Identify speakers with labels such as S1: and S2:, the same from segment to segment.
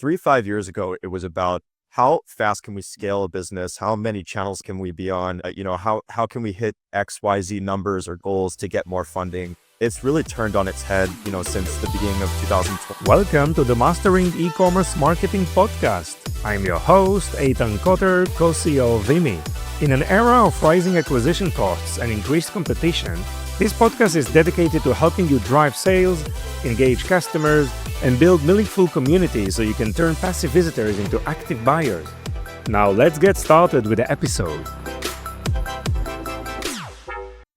S1: 5 years ago, it was about how fast can we scale a business? How many channels can we be on? How can we hit XYZ numbers or goals to get more funding? It's really turned on its head, since the beginning of 2020.
S2: Welcome to the Mastering E-commerce Marketing Podcast. I'm your host, Eitan Koter, co-CEO of Vimy. In an era of rising acquisition costs and increased competition, this podcast is dedicated to helping you drive sales, engage customers, and build meaningful communities so you can turn passive visitors into active buyers. Now let's get started with the episode.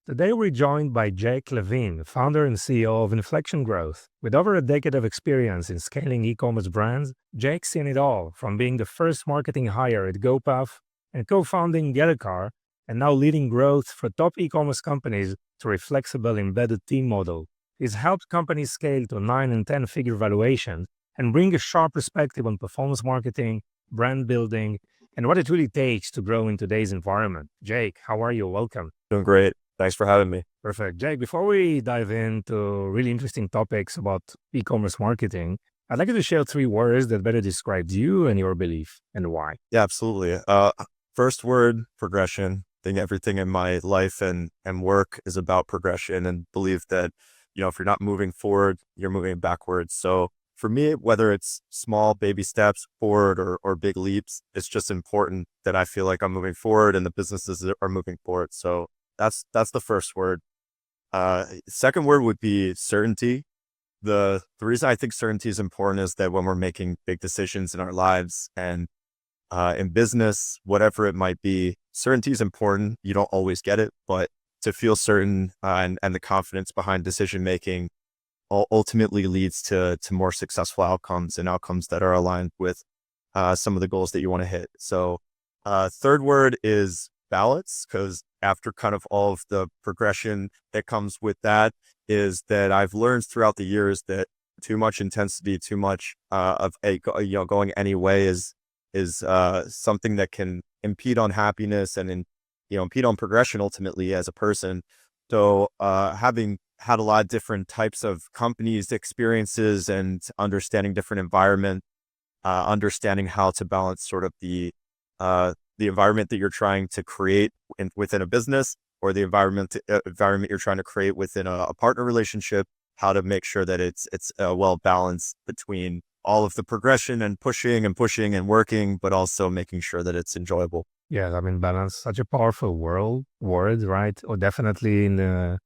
S2: Today we're joined by Jake Levin, founder and CEO of Inflection Growth. With over a decade of experience in scaling e-commerce brands, Jake's seen it all, from being the first marketing hire at GoPuff and co-founding GettaCar, and now leading growth for top e-commerce companies through a flexible embedded team model. He's helped companies scale to 9 and 10-figure valuations and bring a sharp perspective on performance marketing, brand building, and what it really takes to grow in today's environment. Jake, how are you? Welcome.
S1: Doing great. Thanks for having me.
S2: Perfect. Jake, before we dive into really interesting topics about e-commerce marketing, I'd like you to share 3 words that better describe you and your belief and why.
S1: Yeah, absolutely. First word, progression. I think everything in my life and work is about progression, and believe that, if you're not moving forward, you're moving backwards. So for me, whether it's small baby steps forward or big leaps, it's just important that I feel like I'm moving forward and the businesses are moving forward. So that's the first word. Second word would be certainty. The reason I think certainty is important is that when we're making big decisions in our lives and in business, whatever it might be, certainty is important. You don't always get it, but to feel certain and the confidence behind decision making ultimately leads to more successful outcomes and outcomes that are aligned with some of the goals that you want to hit. So third word is balance, because after kind of all of the progression that comes with that is that I've learned throughout the years that too much intensity, too much of going any way is something that can impede on happiness and impede on progression ultimately as a person. So having had a lot of different types of companies, experiences, and understanding different environment, understanding how to balance sort of the environment that you're trying to create within a business, or the environment you're trying to create within a partner relationship, how to make sure that it's well balanced between all of the progression and pushing and working, but also making sure that it's enjoyable.
S2: Yeah, I mean, balance, such a powerful word, right? Or definitely in the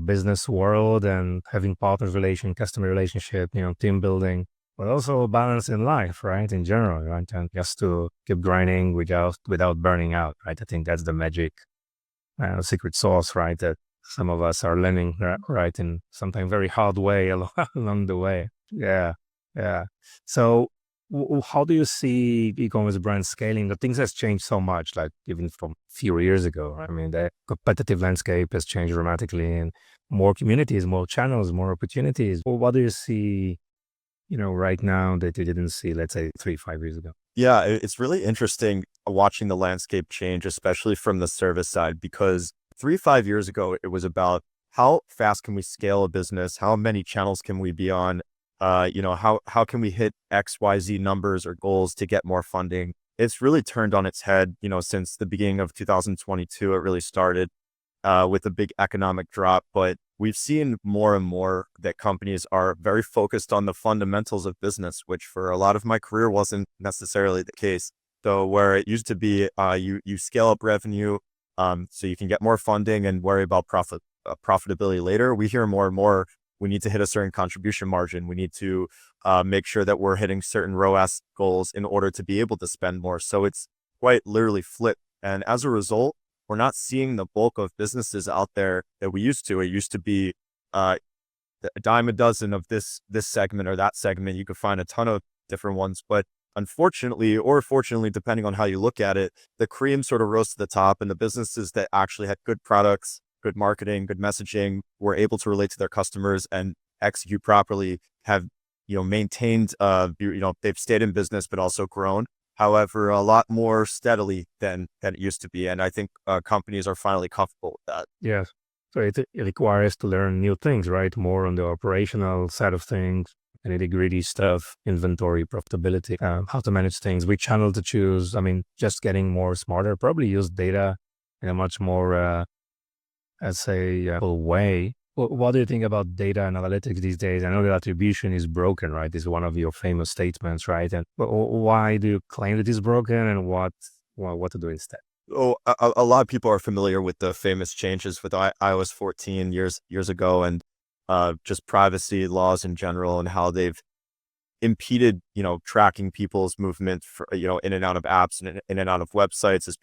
S2: business world and having partner relation, customer relationship, team building, but also balance in life, right? In general, right? And just to keep grinding without burning out, right? I think that's the magic secret sauce, right? That some of us are learning, right? In sometimes very hard way along the way. Yeah. Yeah. So how do you see e-commerce brands scaling? The things has changed so much, like even from a few years ago. I mean, the competitive landscape has changed dramatically, and more communities, more channels, more opportunities. Well, what do you see, right now that you didn't see, let's say 3-5 years ago?
S1: Yeah, it's really interesting watching the landscape change, especially from the service side, because 3-5 years ago, it was about how fast can we scale a business? How many channels can we be on? How can we hit XYZ numbers or goals to get more funding? It's really turned on its head, since the beginning of 2022. It really started with a big economic drop, but we've seen more and more that companies are very focused on the fundamentals of business, which for a lot of my career wasn't necessarily the case. So where it used to be, you scale up revenue so you can get more funding and worry about profitability later. We hear more and more, we need to hit a certain contribution margin. We need to make sure that we're hitting certain ROAS goals in order to be able to spend more. So it's quite literally flipped. And as a result, we're not seeing the bulk of businesses out there that we used to. It used to be a dime a dozen of this segment or that segment. You could find a ton of different ones. But unfortunately, or fortunately, depending on how you look at it, the cream sort of rose to the top, and the businesses that actually had good products, good marketing, good messaging, were able to relate to their customers and execute properly, have, maintained, they've stayed in business, but also grown. However, a lot more steadily than it used to be. And I think companies are finally comfortable with that.
S2: Yes. So it requires to learn new things, right? More on the operational side of things, nitty-gritty stuff, inventory, profitability, how to manage things, which channel to choose. I mean, just getting more smarter, probably use data in a much more, let's say, way. What do you think about data and analytics these days? I know that attribution is broken, right? This is one of your famous statements, right? And why do you claim that it's broken, and what to do instead?
S1: Oh, a lot of people are familiar with the famous changes with iOS 14 years ago, and just privacy laws in general, and how they've impeded, tracking people's movement for, in and out of apps and in and out of websites, as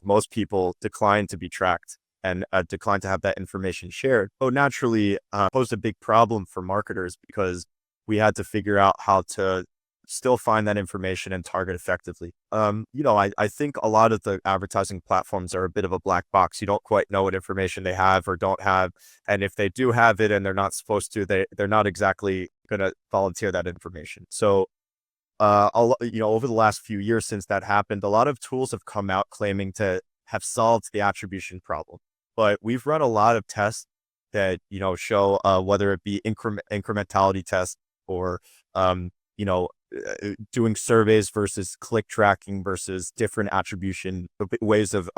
S1: most people decline to be tracked and decline to have that information shared. So naturally, posed a big problem for marketers, because we had to figure out how to still find that information and target effectively. I think a lot of the advertising platforms are a bit of a black box. You don't quite know what information they have or don't have. And if they do have it and they're not supposed to, they're not exactly going to volunteer that information. So, over the last few years since that happened, a lot of tools have come out claiming to have solved the attribution problem. But we've run a lot of tests that, show whether it be incrementality tests or, doing surveys versus click tracking versus different attribution ways of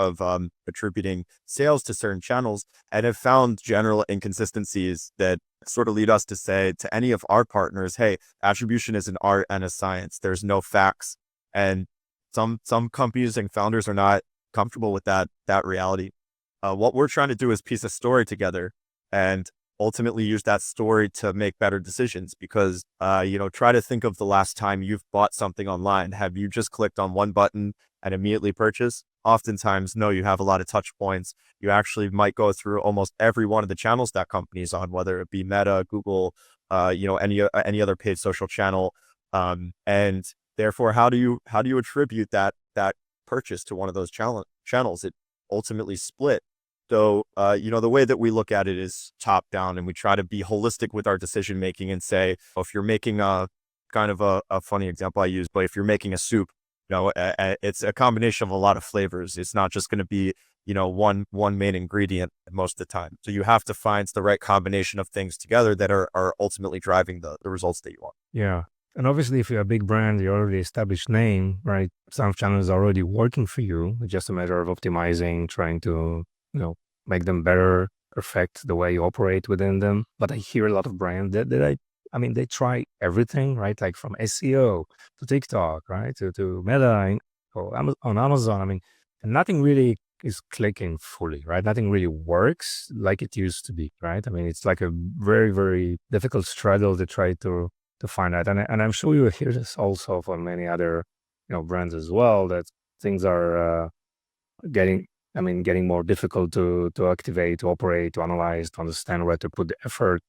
S1: attributing sales to certain channels, and have found general inconsistencies that sort of lead us to say to any of our partners, hey, attribution is an art and a science. There's no facts. And some companies and founders are not comfortable with that reality. What we're trying to do is piece a story together and ultimately use that story to make better decisions, because, try to think of the last time you've bought something online. Have you just clicked on one button and immediately purchase? Oftentimes, no, you have a lot of touch points. You actually might go through almost every one of the channels that company's on, whether it be Meta, Google, any other paid social channel. And therefore, how do you attribute that purchase to one of those channels? It ultimately split. So, the way that we look at it is top down, and we try to be holistic with our decision making and say, if you're making a kind of a funny example I use, but if you're making a soup, it's a combination of a lot of flavors. It's not just going to be, one main ingredient most of the time. So you have to find the right combination of things together that are ultimately driving the results that you want.
S2: Yeah. And obviously, if you're a big brand, you're already established name, right? Some channels are already working for you. It's just a matter of optimizing, trying to, make them better, affect the way you operate within them. But I hear a lot of brands that they try everything, right? Like from SEO to TikTok, right? To Meta or on Amazon. And nothing really is clicking fully, right? Nothing really works like it used to be, right? It's like a very, very difficult struggle to try to find that. And I'm sure you hear this also from many other, brands as well, that things are getting more difficult to activate, to operate, to analyze, to understand where to put the effort.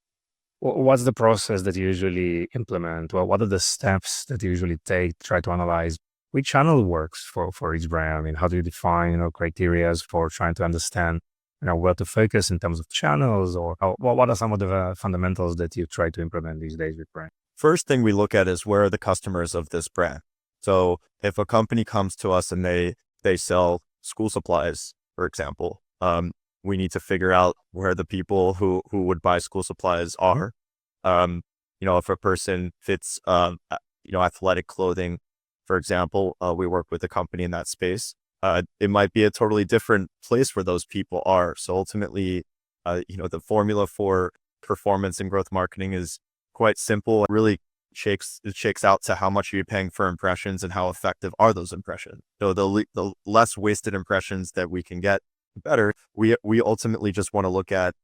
S2: What's the process that you usually implement? Well, what are the steps that you usually take to try to analyze which channel works for each brand? How do you define, criteria for trying to understand, where to focus in terms of channels, or what are some of the fundamentals that you try to implement these days with brands?
S1: First thing we look at is, where are the customers of this brand? So if a company comes to us and they sell school supplies, for example, we need to figure out where the people who would buy school supplies are. If a person fits, athletic clothing, for example, we work with a company in that space. It might be a totally different place where those people are. So ultimately, the formula for performance and growth marketing is quite simple. It really shakes out to how much are you paying for impressions and how effective are those impressions. So the less wasted impressions that we can get, the better. We ultimately just want to look at,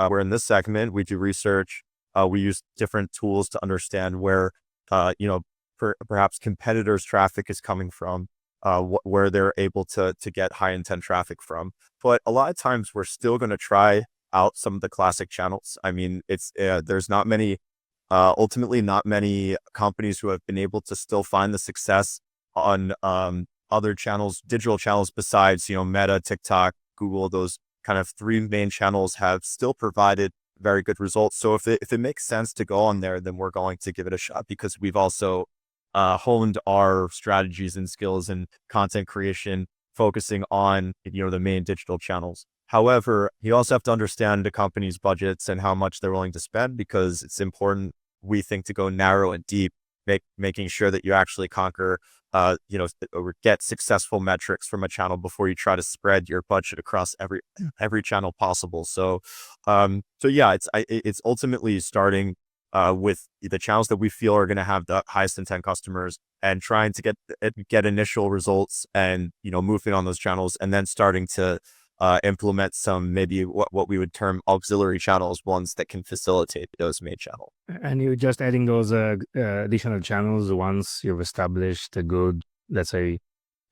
S1: we're in this segment, we do research, we use different tools to understand where, perhaps competitors' traffic is coming from, where they're able to get high intent traffic from. But a lot of times we're still going to try out some of the classic channels. There's not many, ultimately not many companies who have been able to still find the success on other channels, digital channels besides, Meta, TikTok, Google. Those kind of three main channels have still provided very good results. So if it makes sense to go on there, then we're going to give it a shot, because we've also honed our strategies and skills and content creation, focusing on, the main digital channels. However, you also have to understand the company's budgets and how much they're willing to spend, because it's important we think to go narrow and deep, making sure that you actually conquer, or get successful metrics from a channel before you try to spread your budget across every channel possible. So yeah, it's ultimately starting with the channels that we feel are going to have the highest intent customers, and trying to get initial results, and moving on those channels, and then starting to implement some, maybe what we would term auxiliary channels, ones that can facilitate those main channels.
S2: And you're just adding those additional channels once you've established a good, let's say,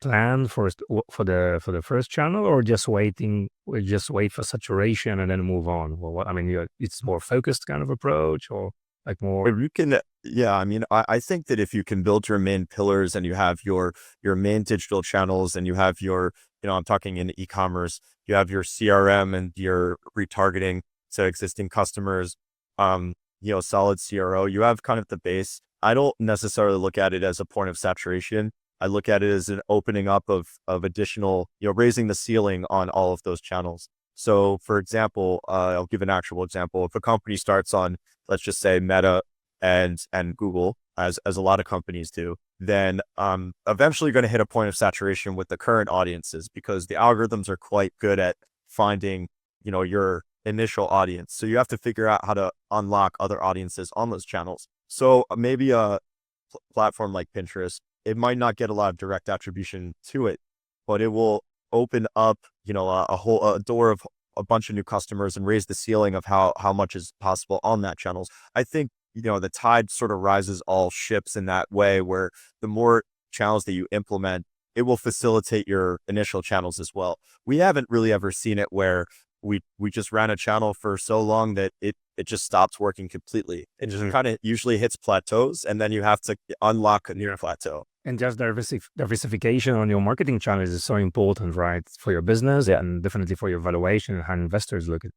S2: plan for the first channel, or just wait for saturation and then move on? Well, I mean, it's more focused kind of approach, or like more.
S1: If you can, yeah, I mean, I think that if you can build your main pillars, and you have your main digital channels, and you have your, I'm talking in e-commerce, you have your CRM and your retargeting to existing customers, solid CRO, you have kind of the base. I don't necessarily look at it as a point of saturation. I look at it as an opening up of additional, raising the ceiling on all of those channels. So for example, I'll give an actual example. If a company starts on, let's just say, Meta and Google, as a lot of companies do, then eventually going to hit a point of saturation with the current audiences, because the algorithms are quite good at finding, your initial audience. So you have to figure out how to unlock other audiences on those channels. So maybe a platform like Pinterest, it might not get a lot of direct attribution to it, but it will open up, a door of a bunch of new customers, and raise the ceiling of how much is possible on that channels. I think, the tide sort of rises all ships in that way, where the more channels that you implement, it will facilitate your initial channels as well. We haven't really ever seen it where we just ran a channel for so long that it just stops working completely. It just kind of usually hits plateaus, and then you have to unlock a new plateau.
S2: And just diversification on your marketing channels is so important, right? For your business, and definitely for your valuation and how investors look at,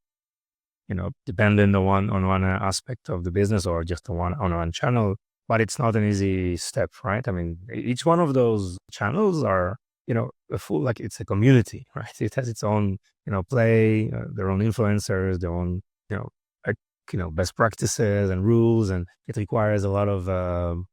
S2: depending on one aspect of the business, or just on one channel. But it's not an easy step, right? I mean, each one of those channels are, like it's a community, right? It has its own, play, their own influencers, their own, best practices and rules, and it requires a lot of,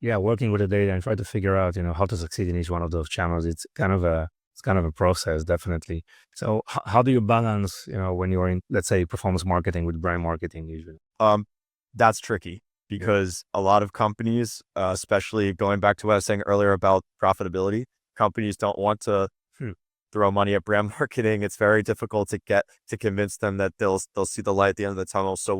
S2: working with the data and try to figure out, how to succeed in each one of those channels. It's kind of a process, definitely. So how do you balance, when you're in, let's say, performance marketing with brand marketing usually?
S1: That's tricky, because a lot of companies, especially going back to what I was saying earlier about profitability, companies don't want to throw money at brand marketing. It's very difficult to convince them that they'll see the light at the end of the tunnel. So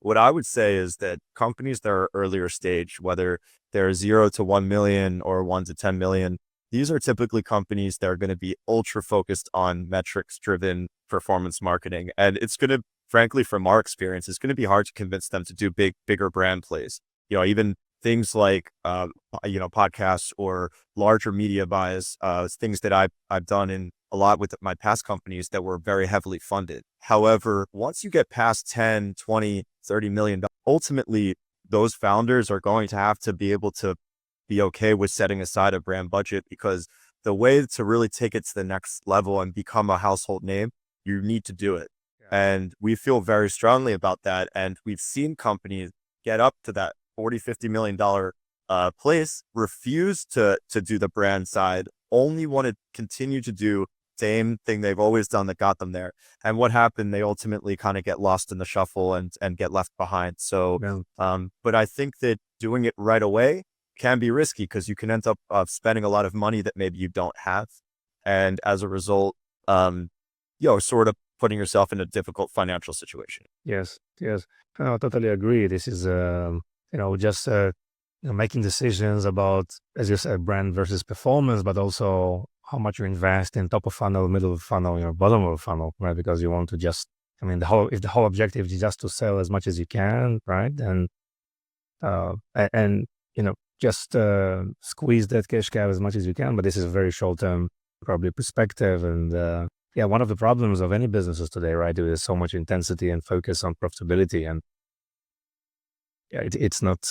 S1: what I would say is that companies that are earlier stage, whether they're 0 to 1 million or 1 to 10 million, these are typically companies that are going to be ultra focused on metrics driven performance marketing. And it's going to, frankly, from our experience, it's going to be hard to convince them to do bigger brand plays. Even things like, podcasts or larger media buys, things that I've done in a lot with my past companies that were very heavily funded. However, once you get past 10, 20, 30 million, ultimately those founders are going to have to be able to be okay with setting aside a brand budget, because the way to really take it to the next level and become a household name, you need to do it. And we feel very strongly about that. And we've seen companies get up to that $40-50 million place, refuse to do the brand side, only want to continue to do same thing they've always done that got them there. And what happened, they ultimately kind of get lost in the shuffle and get left behind. So, but I think that doing it right away can be risky, because you can end up spending a lot of money that maybe you don't have. And as a result, sort of putting yourself in a difficult financial situation.
S2: Yes. I totally agree. This is, just making decisions about, as you said, brand versus performance, but also how much you invest in top of funnel, middle of funnel, bottom of funnel, right? Because you want to just, if the whole objective is just to sell as much as you can, right? And just squeeze that cash cow as much as you can. But this is a very short-term, probably, perspective. And one of the problems of any businesses today, right, is so much intensity and focus on profitability. And it's not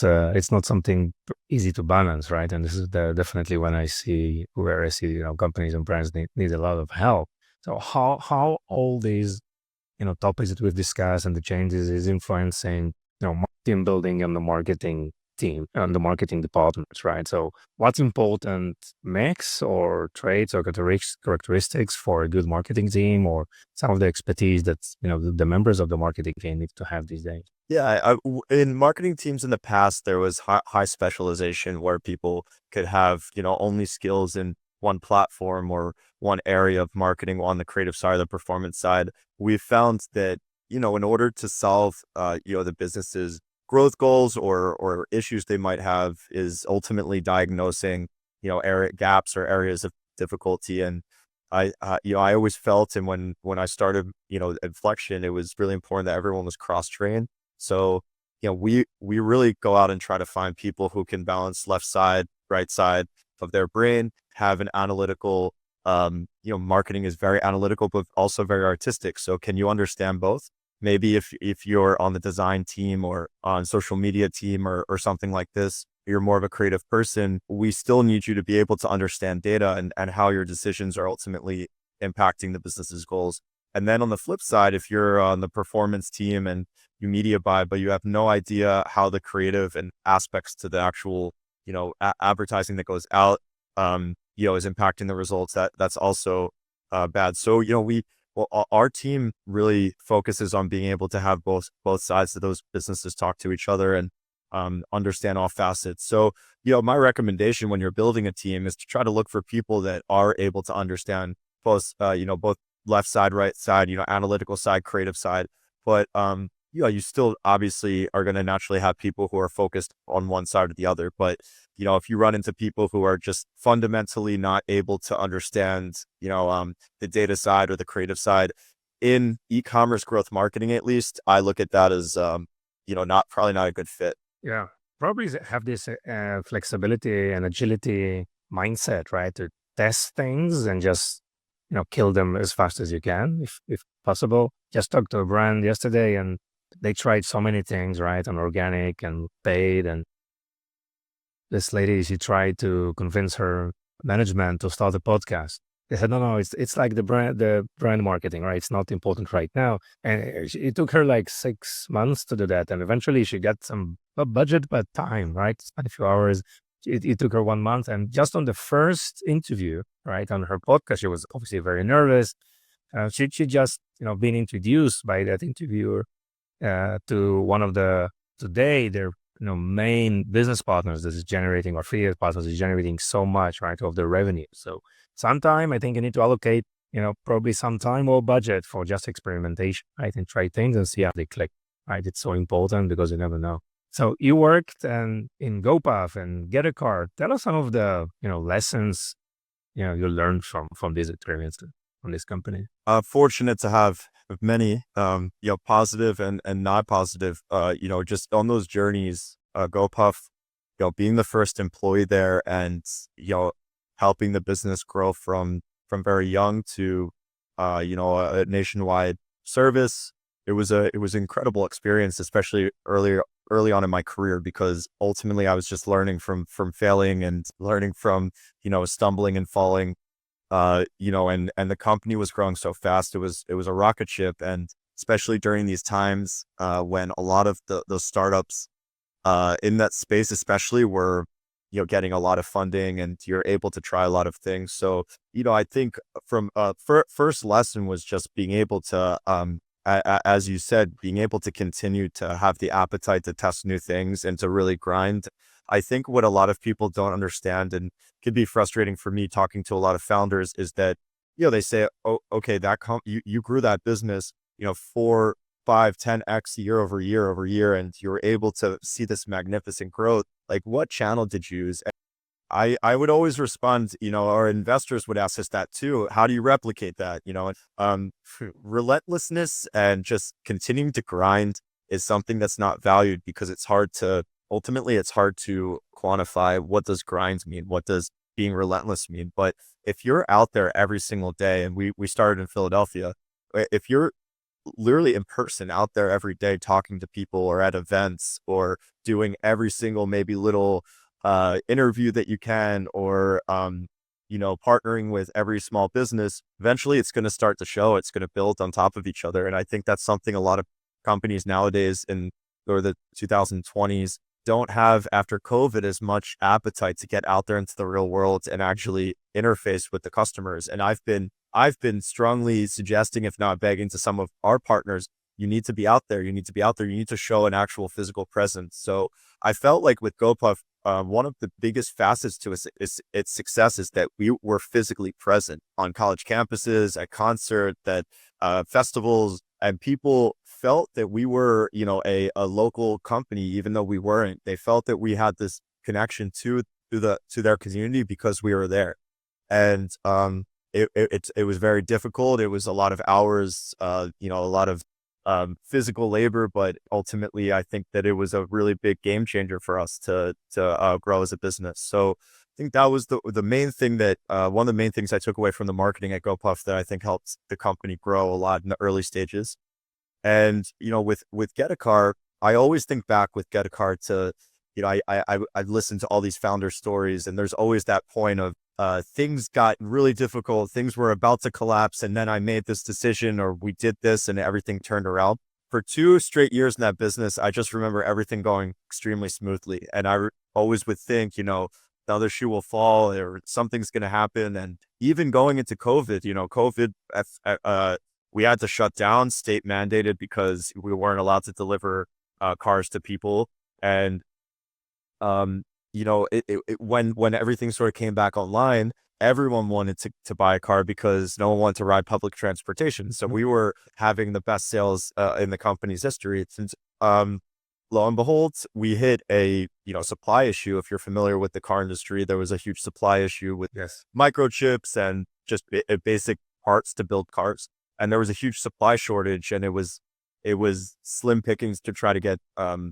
S2: something easy to balance, right? And this is definitely where I see companies and brands need a lot of help. So how all these topics that we've discussed and the changes is influencing team building and the marketing team and the marketing departments, right? So what's important mix or traits or characteristics for a good marketing team, or some of the expertise that the members of the marketing team need to have these days?
S1: Yeah, in marketing teams in the past, there was high specialization where people could have, only skills in one platform or one area of marketing on the creative side or the performance side. We found that, in order to solve, the business's growth goals or issues they might have is ultimately diagnosing, area gaps or areas of difficulty. And I always felt, and when I started, Inflection, it was really important that everyone was cross-trained. So, we really go out and try to find people who can balance left side, right side of their brain, have an analytical, marketing is very analytical, but also very artistic. So can you understand both? Maybe if you're on the design team or on social media team or something like this, you're more of a creative person, we still need you to be able to understand data and how your decisions are ultimately impacting the business's goals. And then on the flip side, if you're on the performance team and you media buy, but you have no idea how the creative and aspects to the actual, advertising that goes out, is impacting the results, that's also bad. So, our team really focuses on being able to have both sides of those businesses talk to each other and understand all facets. So, my recommendation when you're building a team is to try to look for people that are able to understand both left side, right side, analytical side, creative side. But, you still obviously are going to naturally have people who are focused on one side or the other. But, if you run into people who are just fundamentally not able to understand, the data side or the creative side in e-commerce growth marketing, at least, I look at that as, probably not a good fit.
S2: Yeah, probably have this flexibility and agility mindset, right? To test things and just kill them as fast as you can, if possible. Just talked to a brand yesterday, and they tried so many things, right, on organic and paid. And this lady, she tried to convince her management to start a podcast. They said, no, it's like the brand marketing, right? It's not important right now. And it took her like 6 months to do that. And eventually she got some budget, but time, right? It's not a few hours. It took her 1 month. And just on the first interview, right, on her podcast, she was obviously very nervous. She just, been introduced by that interviewer to one of today, their main business partners that is generating, or affiliate partners is generating so much, right, of the revenue. So sometime I think you need to allocate, probably some time or budget for just experimentation, right, and try things and see how they click, right? It's so important because you never know. So you worked in GoPuff and GettaCar. Tell us some of the lessons you learned from this experience from this company.
S1: Fortunate to have many, positive and not positive, just on those journeys, GoPuff, being the first employee there and, helping the business grow from very young to, a nationwide service. It was an incredible experience, especially early on in my career, because ultimately I was just learning from failing and learning from, stumbling and falling. And the company was growing so fast. It was a rocket ship. And especially during these times, when a lot of those startups, in that space, especially were, getting a lot of funding and you're able to try a lot of things. So, I think from, first lesson was just being able to, as you said, being able to continue to have the appetite to test new things and to really grind. I think what a lot of people don't understand, and could be frustrating for me talking to a lot of founders, is that, they say, oh, okay, you grew that business, 4, 5, 10x year over year, and you were able to see this magnificent growth. Like, what channel did you use? And I would always respond, our investors would ask us that too. How do you replicate that? Relentlessness and just continuing to grind is something that's not valued, because ultimately it's hard to quantify what does grind mean? What does being relentless mean? But if you're out there every single day, and we started in Philadelphia, if you're literally in person out there every day talking to people or at events or doing every single maybe little interview that you can, or partnering with every small business, eventually it's going to start to show. It's going to build on top of each other. And I think that's something a lot of companies nowadays in or the 2020s don't have, after COVID, as much appetite to get out there into the real world and actually interface with the customers. And I've been strongly suggesting, if not begging, to some of our partners, you need to be out there. You need to be out there. You need to show an actual physical presence. So I felt like with GoPuff, one of the biggest facets to its success is that we were physically present on college campuses, at concert, at festivals, and people felt that we were, a local company, even though we weren't. They felt that we had this connection to their community because we were there. And it was very difficult. It was a lot of hours, a lot of physical labor, but ultimately I think that it was a really big game changer for us to grow as a business. So I think that was the main thing that one of the main things I took away from the marketing at GoPuff that I think helped the company grow a lot in the early stages. And with GettaCar, I always think back with GettaCar to, I listened to all these founder stories, and there's always that point of things got really difficult, things were about to collapse, and then I made this decision, or we did this, and everything turned around. For 2 straight years in that business, I just remember everything going extremely smoothly. And always would think, the other shoe will fall, or something's going to happen. And even going into COVID, we had to shut down, state mandated, because we weren't allowed to deliver cars to people. And when everything sort of came back online, everyone wanted to buy a car because no one wanted to ride public transportation. So we were having the best sales in the company's history. Since lo and behold, we hit a supply issue. If you're familiar with the car industry, there was a huge supply issue with microchips and just basic parts to build cars. And there was a huge supply shortage, and it was slim pickings to try to get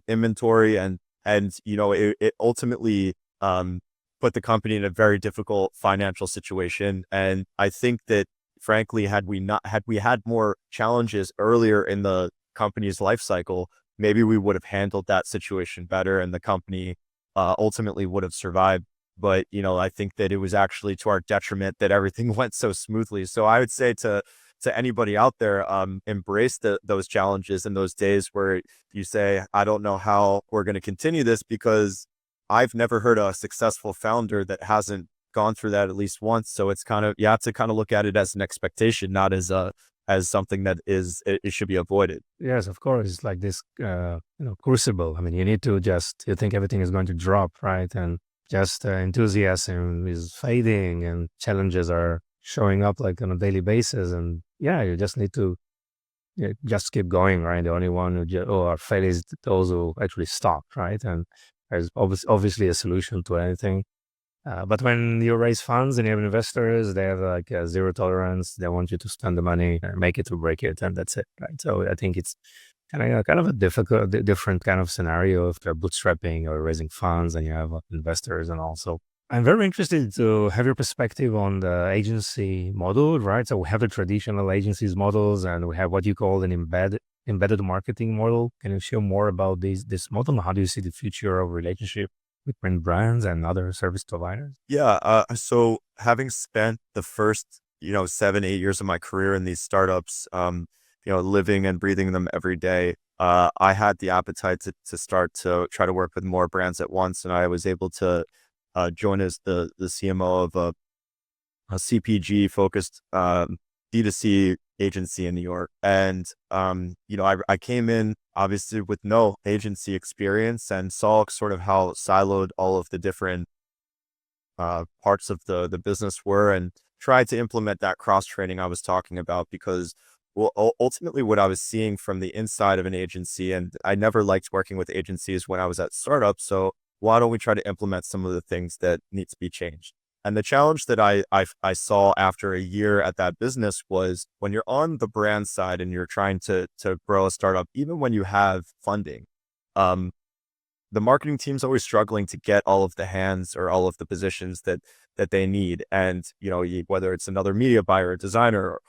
S1: inventory, and it ultimately put the company in a very difficult financial situation. And I think that, frankly, had we had more challenges earlier in the company's life cycle, maybe we would have handled that situation better, and the company ultimately would have survived. But I think that it was actually to our detriment that everything went so smoothly. So I would say to anybody out there, embrace those challenges and those days where you say, I don't know how we're going to continue this, because I've never heard a successful founder that hasn't gone through that at least once. So it's you have to kind of look at it as an expectation, not as something that it should be avoided.
S2: Yes, of course. It's like this, crucible. I mean, you need to you think everything is going to drop, right? And just enthusiasm is fading, and challenges are showing up like on a daily basis. And you just need to just keep going, right? The only one who are fail is those who actually stop, right? And there's obviously a solution to anything. But when you raise funds and you have investors, they have like a zero tolerance. They want you to spend the money, make it or break it, and that's it, right? So I think it's kind of a different kind of scenario if you're bootstrapping or raising funds and you have investors. And also, I'm very interested to have your perspective on the agency model, right? So we have the traditional agencies models, and we have what you call an embedded marketing model. Can you share more about this model? How do you see the future of relationship between brands and other service providers?
S1: Yeah. So having spent the first, 7, 8 years of my career in these startups, living and breathing them every day, I had the appetite to start to try to work with more brands at once. And I was able to join as the CMO of a CPG focused D2C agency in New York. And, I came in obviously with no agency experience, and saw sort of how siloed all of the different parts of the business were, and tried to implement that cross training I was talking about, because ultimately what I was seeing from the inside of an agency, and I never liked working with agencies when I was at startups. So why don't we try to implement some of the things that need to be changed? And the challenge that I saw after a year at that business was, when you're on the brand side and you're trying to grow a startup, even when you have funding, the marketing team's always struggling to get all of the hands or all of the positions that they need. And, whether it's another media buyer, a designer,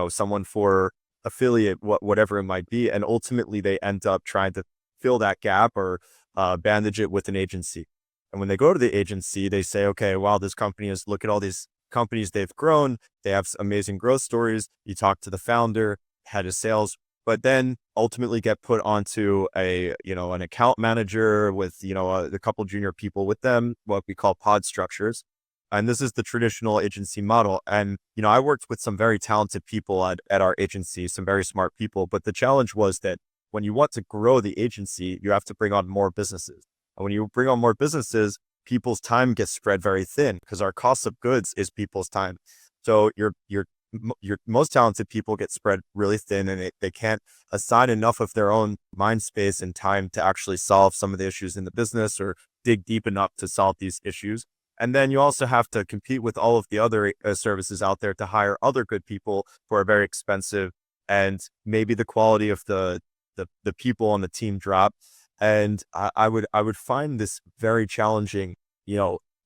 S1: someone for affiliate, whatever it might be. And ultimately they end up trying to fill that gap or bandage it with an agency. And when they go to the agency, they say, okay, wow, this company look at all these companies they've grown. They have amazing growth stories. You talk to the founder, head of sales, but then ultimately get put onto an account manager with, a couple junior people with them, what we call pod structures. And this is the traditional agency model. And, I worked with some very talented people at our agency, some very smart people. But the challenge was that when you want to grow the agency, you have to bring on more businesses. And when you bring on more businesses, people's time gets spread very thin because our cost of goods is people's time. So your most talented people get spread really thin, and they can't assign enough of their own mind space and time to actually solve some of the issues in the business or dig deep enough to solve these issues. And then you also have to compete with all of the other services out there to hire other good people who are very expensive, and maybe the quality of the people on the team drop. And I would find this very challenging,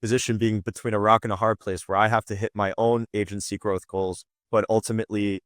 S1: position, being between a rock and a hard place, where I have to hit my own agency growth goals, but ultimately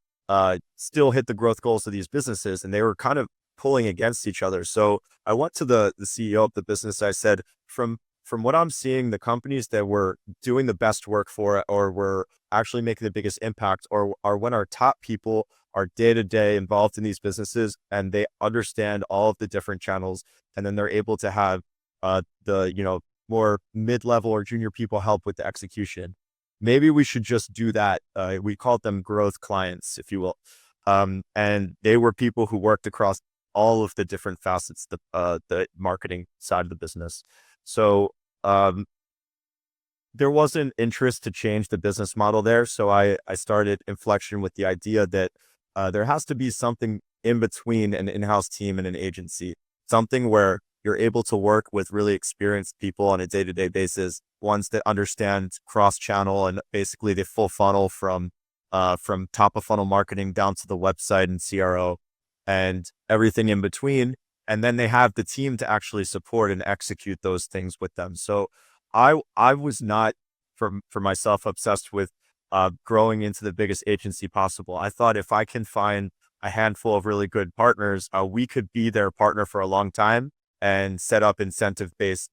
S1: still hit the growth goals of these businesses. And they were kind of pulling against each other. So I went to the CEO of the business. I said, from what I'm seeing, the companies that were doing the best work for it, or were actually making the biggest impact, or are when our top people are day to day involved in these businesses and they understand all of the different channels, and then they're able to have the more mid-level or junior people help with the execution. Maybe we should just do that. We called them growth clients, if you will. And they were people who worked across all of the different facets, the marketing side of the business. So there wasn't interest to change the business model there. So I started Inflection with the idea that there has to be something in between an in-house team and an agency, something where you're able to work with really experienced people on a day-to-day basis, ones that understand cross-channel and basically the full funnel from top of funnel marketing down to the website and CRO and everything in between. And then they have the team to actually support and execute those things with them. So I was not, for myself, obsessed with growing into the biggest agency possible. I thought if I can find a handful of really good partners, we could be their partner for a long time and set up incentive-based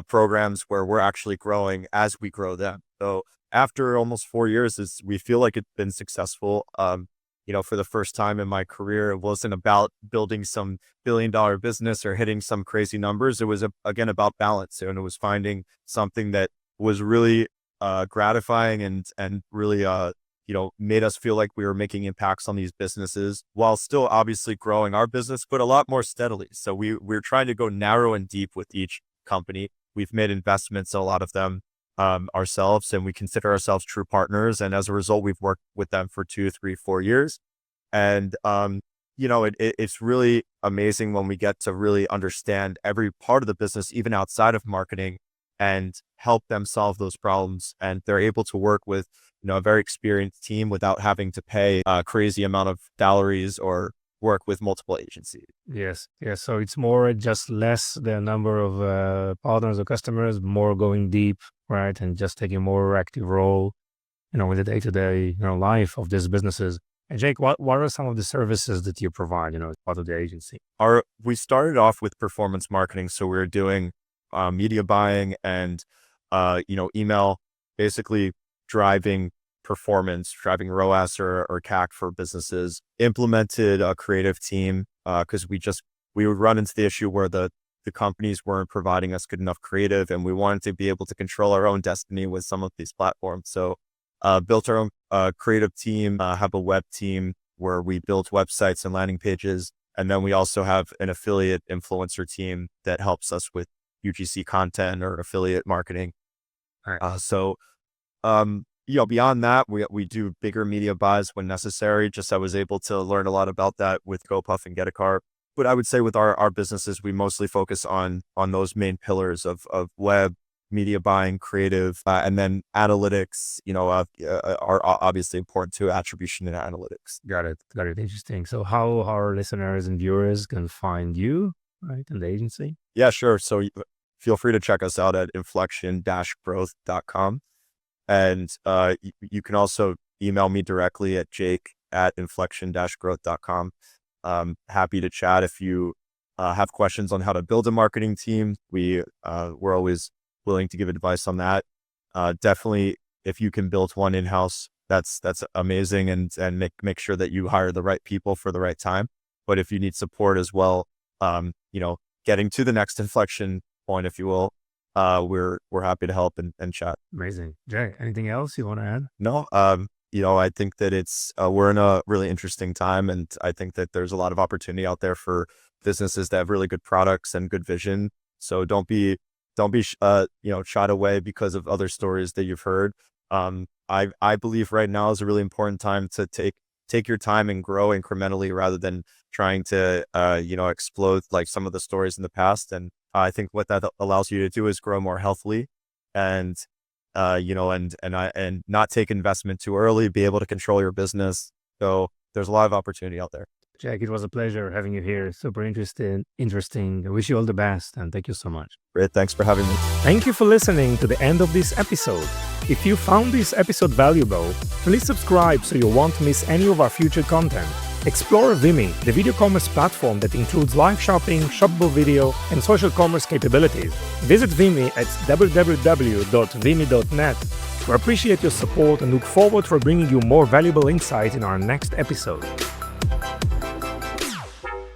S1: programs where we're actually growing as we grow them. So after almost 4 years, we feel like it's been successful. For the first time in my career, it wasn't about building some billion-dollar business or hitting some crazy numbers. It was, again, about balance. And it was finding something that was really gratifying and really, made us feel like we were making impacts on these businesses while still obviously growing our business, but a lot more steadily. So we're trying to go narrow and deep with each company. We've made investments, a lot of them ourselves, and we consider ourselves true partners. And as a result, we've worked with them for 2, 3, 4 years. And, it's really amazing when we get to really understand every part of the business, even outside of marketing, and help them solve those problems. And they're able to work with, a very experienced team without having to pay a crazy amount of salaries or work with multiple agencies.
S2: Yes. Yes. So it's more just less the number of partners or customers, more going deep, right? And just taking a more active role, in the day-to-day, life of these businesses. And Jake, what are some of the services that you provide, as part of the agency?
S1: We started off with performance marketing. So we were doing media buying and, email, basically driving performance, driving ROAS or CAC for businesses. Implemented a creative team because we would run into the issue where the companies weren't providing us good enough creative, and we wanted to be able to control our own destiny with some of these platforms. So built our own creative team, have a web team where we build websites and landing pages. And then we also have an affiliate influencer team that helps us with UGC content or affiliate marketing.
S2: All right.
S1: Beyond that, we do bigger media buys when necessary. I was able to learn a lot about that with GoPuff and GettaCar. But I would say with our businesses, we mostly focus on those main pillars of web, media buying, creative, and then analytics, are obviously important too, attribution and analytics.
S2: Got it. Interesting. So how our listeners and viewers can find you, right, in the agency?
S1: Yeah, sure. So feel free to check us out at inflection-growth.com. And you can also email me directly at jake@inflection-growth.com. Happy to chat if you have questions on how to build a marketing team. We're always willing to give advice on that. Definitely, if you can build one in-house, that's amazing, and make sure that you hire the right people for the right time. but if you need support as well, getting to the next inflection point, if you will, we're happy to help and chat.
S2: Amazing. Jay, anything else you want to add?
S1: No, I think that it's we're in a really interesting time, and I think that there's a lot of opportunity out there for businesses that have really good products and good vision. So don't be shied away because of other stories that you've heard. I believe right now is a really important time to take your time and grow incrementally rather than trying to explode like some of the stories in the past. And I think what that allows you to do is grow more healthily and and not take investment too early, be able to control your business. So there's a lot of opportunity out there.
S2: Jake, it was a pleasure having you here. Super interesting. I wish you all the best, and thank you so much.
S1: Great. Thanks for having me.
S2: Thank you for listening to the end of this episode. If you found this episode valuable, please subscribe so you won't miss any of our future content. Explore Vimeo, the video commerce platform that includes live shopping, shoppable video, and social commerce capabilities. Visit Vimeo at www.vimeo.net. We appreciate your support and look forward for bringing you more valuable insight in our next episode.